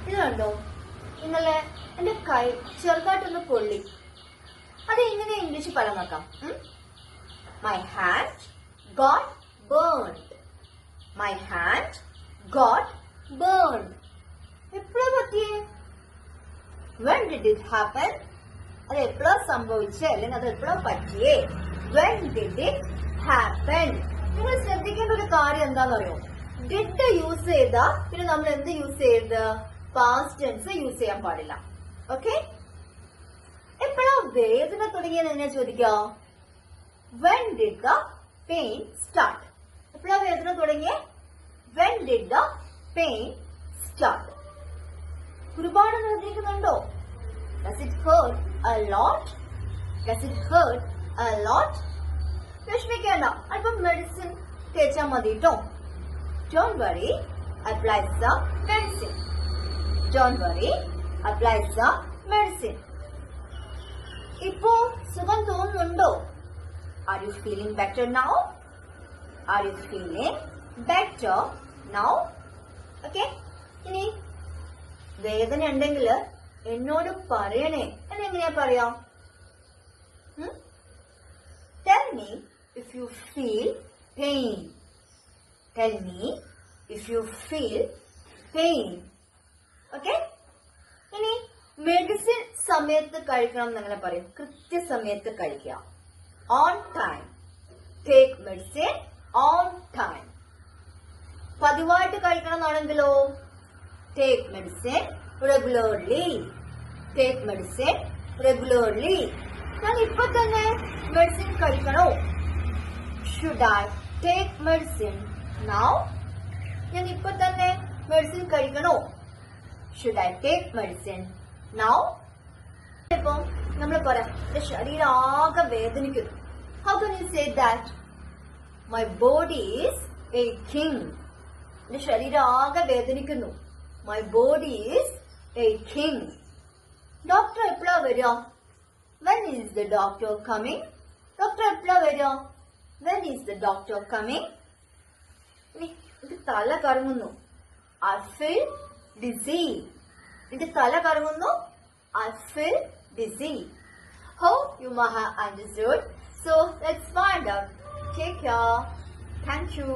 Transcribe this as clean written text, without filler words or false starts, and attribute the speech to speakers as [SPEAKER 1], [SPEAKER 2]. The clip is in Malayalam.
[SPEAKER 1] ഇത് കണ്ടോ, ഇന്നലെ എന്റെ കൈ ചെറുതായിട്ടൊന്ന് പൊള്ളി. അത് എങ്ങനെ ഇംഗ്ലീഷിൽ പറയാൻ നോക്കാം? My hand got burned. My hand got burned. എപ്പോഴാ പറ്റിയേ? When did it happen? അത് എപ്പോഴാ സംഭവിച്ചേ, അല്ലെങ്കിൽ അത് എപ്പോഴാ പറ്റിയേ? When did it happen? നിങ്ങൾ ശ്രദ്ധിക്കേണ്ട ഒരു കാര്യം എന്താണെന്നറിയോ? ഡിഡ് യൂസ് ചെയ്ത പിന്നെ നമ്മൾ എന്ത് യൂസ് ചെയ്ത്? പാസ്റ്റ് ടെൻസ് യൂസ് ചെയ്യാൻ പാടില്ല. ഓക്കെ? എപ്പോഴാ വേദന തുടങ്ങിയത് എങ്ങനെ ചോദിക്കാം? When did the pain start? എപ്പോഴാ വേദന തുടങ്ങിയേ? When did the pain start? ഒരുപാട് വേദനിക്കുന്നുണ്ടോ? Does it hurt a lot? Does it hurt a lot? വിഷമിക്കേണ്ട, അല്പം മെഡിസിൻ തേച്ചാൽ മതി കേട്ടോ. Don't worry, apply some medicine. Don't worry, apply some medicine. ഇപ്പോ സുഖം തോന്നുന്നുണ്ടോ? Are you feeling better now? Are you feeling better now? Okay? ഇനി വേദന ഉണ്ടെങ്കിൽ എന്നോട് പറയണേ. എന്നെങ്ങനെയാ പറയാം? Tell me if you feel pain. Tell me if you feel pain. Okay? ഇനി മെഡിസിൻ സമയത്ത് കഴിക്കണം എന്നെങ്ങനെ പറയും? കൃത്യസമയത്ത് കഴിക്കുക. On time. Take medicine on time. പതിവായിട്ട് കഴിക്കണം എന്നാണെങ്കിലോ? Take medicine regularly. Take medicine regularly. ഞാൻ ഇപ്പൊ തന്നെ മെഡിസിൻ കഴിക്കണോ? Should I take medicine now? ഞാൻ ഇപ്പൊ തന്നെ മെഡിസിൻ കഴിക്കണോ? Should I take medicine now? ഇപ്പൊ നമ്മൾ പറയാം, എന്റെ ശരീരം ആകെ വേദനിക്കുന്നു. How can you say that? My body is aching. എന്റെ ശരീരം ആകെ വേദനിക്കുന്നു. My body is aching. Doctor എപ്പോഴാ വരിക? When is the doctor coming? Doctor എപ്പോഴാ വരിക? When is the doctor coming? എനിക്ക് തല കറങ്ങുന്നു. I feel dizzy. എനിക്ക് തല കറങ്ങുന്നു. I feel dizzy. Hope you might have understood. So let's find out. Take care. Thank you.